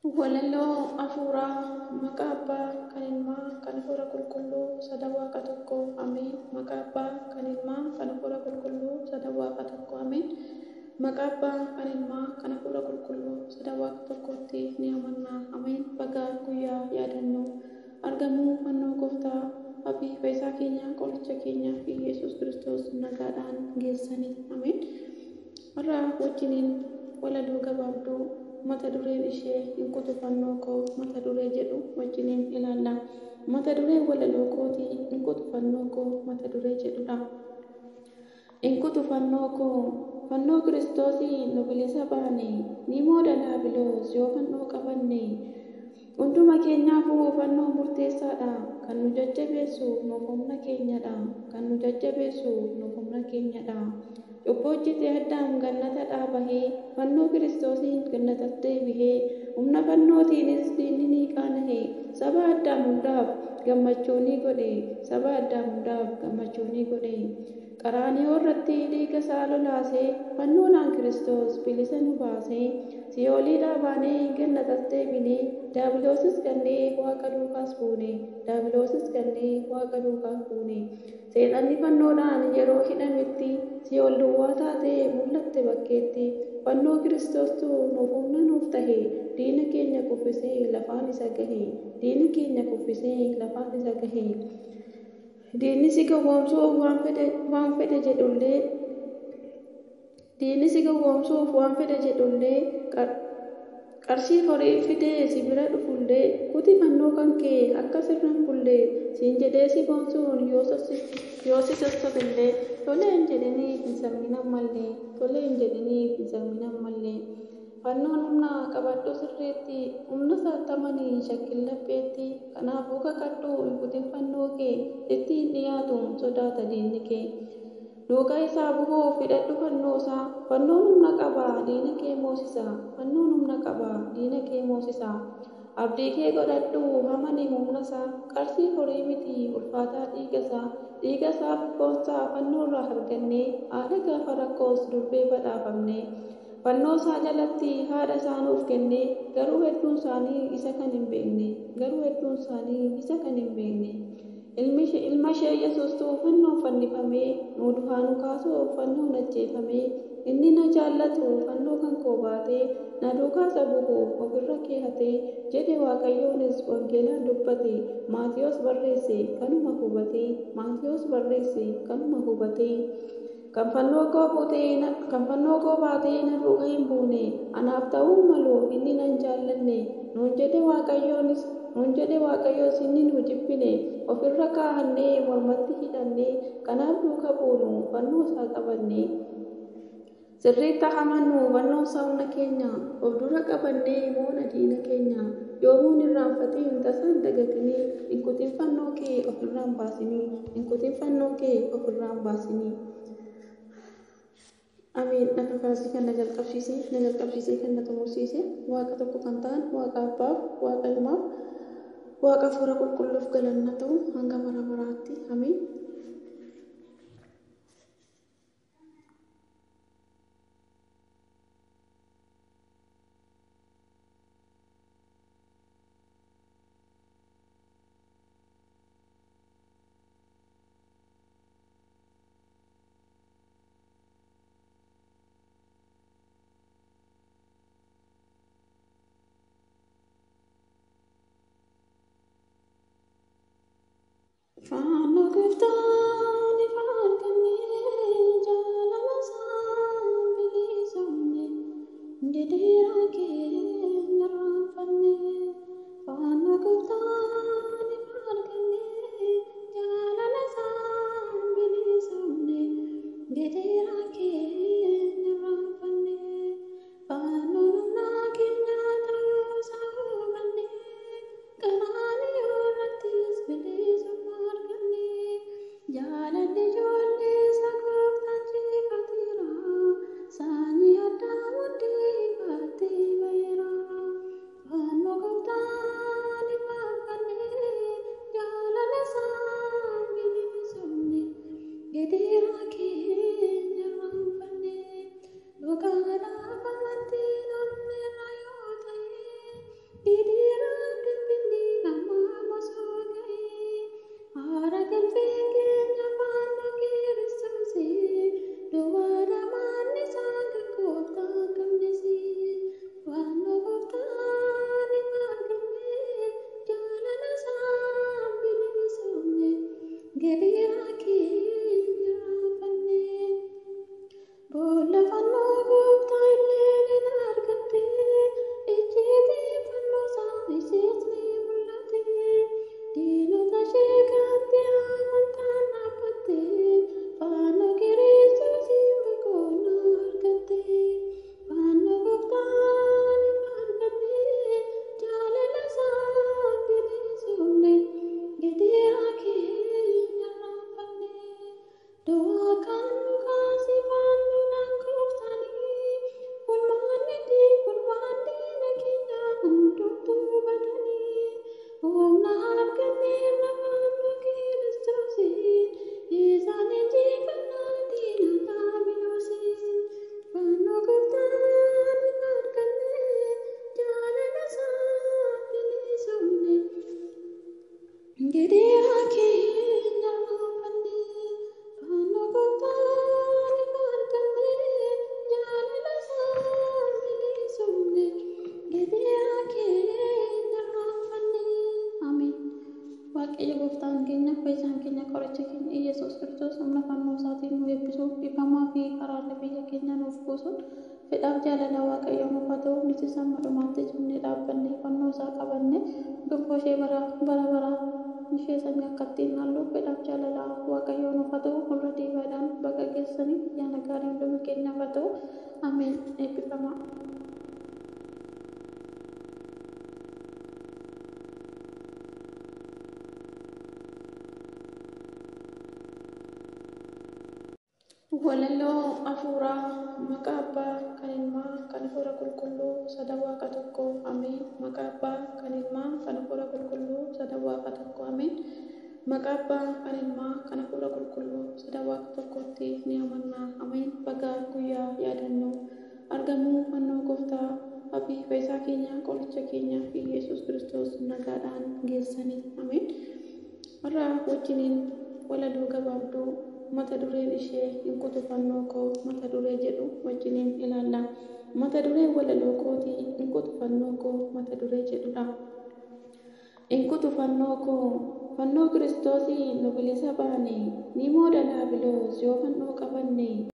Walaloo afuuraa maqaa abbaa kan ilmaa kan hafuura qulqulluu sadan waaqa tokko ameen. Maqaa abbaa kan ilmaa kan hafuura qulqulluu sadan waaqa tokko ameen. Maqaa abbaa kan ilmaa kan hafuura qulqulluu sadan waaqa tokkotti ni amannaa ameen. Baga guyyaa yaadannoo argamuu fannoo gooftaa Abii Fayyisaa keenya qoricha keenya fi Yesuus Kiristoos nagaadhaan geessanii ameen. Har'a wajjiniin walaloo gabaabduu mata dureen ishee hin kutufannoo koo mata duree jedhu wajjiniin ilaalla. Mata dureen walaloo kootii hin kutufannoo koo mata duree jedhudha. Hin kutufannoo koo fannoo Kiristoosii nu bilisa baane ni mooda daabiloos yoo fannoo qabanne. Hunduma keenyaafuu fannoo murteessaadha kan nu jajjabeessu nuuf humna keenyadha kan nu jajjabeessu nuuf humna keenyadha. Cubbuu hojjetee Addaam gannata dhaabahee fannoo Kiristoosiin gannatas deebihee humna fannootiinis diinni ni qaana'e saba Addaam hundaaf gammachuu ni godhe saba Addaam hundaaf gammachuu ni godhe. Qaraaniyoo irratti dhiiga isaa lolaasee fannoodhaan Kiristoos bilisa nu baasee si'ooliidhaa baanee gannatas deebinee daabiloosis gannee waaqa duukaas buune daabiloosis gannee waaqa duukaas buune. Seexanni fannoodhaan yeroo hidhametti si'ool duwwaa taatee mul'atte bakkeetti fannoo Kiristoostu nuuf humna nuuf tahe diina keenya kuffisee lafaan isa gahe diina keenya kuffisee lafaan isa gahe. Diinni si gowwoomsuuf waan fedhe jedhullee diinni si gowwoomsuuf waan fedhe jedhullee qarshii horii fidee si bira dhufullee kuti fannoo kan kee akka sirran bullee siin jedhee si boonsuun yoo si sossobullee tolee hin jedhiniif hin samminan mallee tolee hin jedhiniif hin samminan mallee. Fannoon humna qabadhu sirreetti humna saatamanii shakkil lapheetti kanaafuu kakadhu hin kutin fannoo kee ittiin dhiyaatu sodaata diinni kee. Duukaa isaa bu'uuf hidhadhu fannoo isaa fannoon humna qaba diina kee moosisa fannoon humna qaba diina kee moosisa. Abdii kee godhadhu hamani humna isaa qarshii horii miti ulfaataa dhiiga isaa boonsaa fannoo irraa argannee haadha gaafa rakkoos durbee badhaafamne. Fannoo isaa jalatti haadha isaa nuuf kenne garuu hedduun isaanii isa kan hin beekne. Ilma ishee Yesuustuu fannoon fannifamee nu du'aa nu kaasuuf fannoon ajjeefamee inni na jaallatu fannoo kan koo baatee na duukaa bu'uuf ofirra keehatee jedhe Waaqayyoonis wangeelaan dubbate Maatiyos barreesse kanuma hubatee. Kan fannoo koo baatee na duukaa hin buune anaaf ta'uu malu inni nan jaallanne nuun jedhe Waaqayyoos inni nu jibbine ofirra kaahannee mormatti hidhannee kanaaf duuka buunu fannoo isaa qabanne. Sirriitti hamannu fannoo isaa humna keenya of dura qabannee moona diina keenya yoomuun irraanfatiin tasaan dagatinii hin kutin fannoo kee ofirraan baasinii. Ameen. Akka kaasii kan na jalqabsiisee kan na xumursiise waaqa tokko kan ta'an waaqa abbaaf waaqa ilmaaf waaqa hafuura qulqulluuf galanna ta'u hanga bara baraatti. Ameen. Fannoo gooftaan ifaan argannee jaalala isaa bilisoomne deddeeraa keenya raanfannee. Fannoo gooftaan ifaan argannee jaalala isaa bilisoomne deddeeraa keenya raanfannee. Fannoon humna keenya ta'uu isaa hubannee qaraaniyoo irrattis bilisummaa argannee. qoricha keenya Iyesuus Kiristoos humna fannoo isaatiin nu eebbisuuf ifamaa fi araarri biyya keenya nuuf buusuun fedhaaf jaalala Waaqayyoo nuuf haa ta'u. Nutis hamma dhumaatti cimnee dhaabbannee fannoo isaa qabannee gonfoo ishee bara baraa ishee samii akka ittiin haalluuf fedhaaf jaalala Waaqayyoo nuuf haa ta'u. Fuula diibaadhaan bakka geessanii ayyaana gaarii hunduma keenyaaf haa ta'u. Ameen. Eebbifamaa. Walaloo hafuuraa maqaa abbaa kan ilmaa kan hafuura qulqulluu sadan waaqa tokko ameen. Maqaa abbaa kan ilmaa kan hafuura qulqulluu sadan waaqa tokko ameen. Maqaa abbaa kan ilmaa kan hafuura qulqulluu sadan waaqa tokkotti ni amanna ameen. Baga guyyaa yaadannoo argamuu fannoo gooftaa Abii Fayyisaa keenya qoricha keenya fi Yesuus Kiristoos nagaadhaan geessanii ameen. Har'a wajjiniin walaloo gabaabduu mata dureen ishee hinkutu fannoo koo mata duree jedhu wajjiniin ilaalla. Mata duree walaloo kootii hinkutu fannoo koo mata duree jedhudha. Hinkutu fannoo koo fannoo Kiristoosii nu bilisa baane ni mooda laabiloos yoo fannoo qabanne.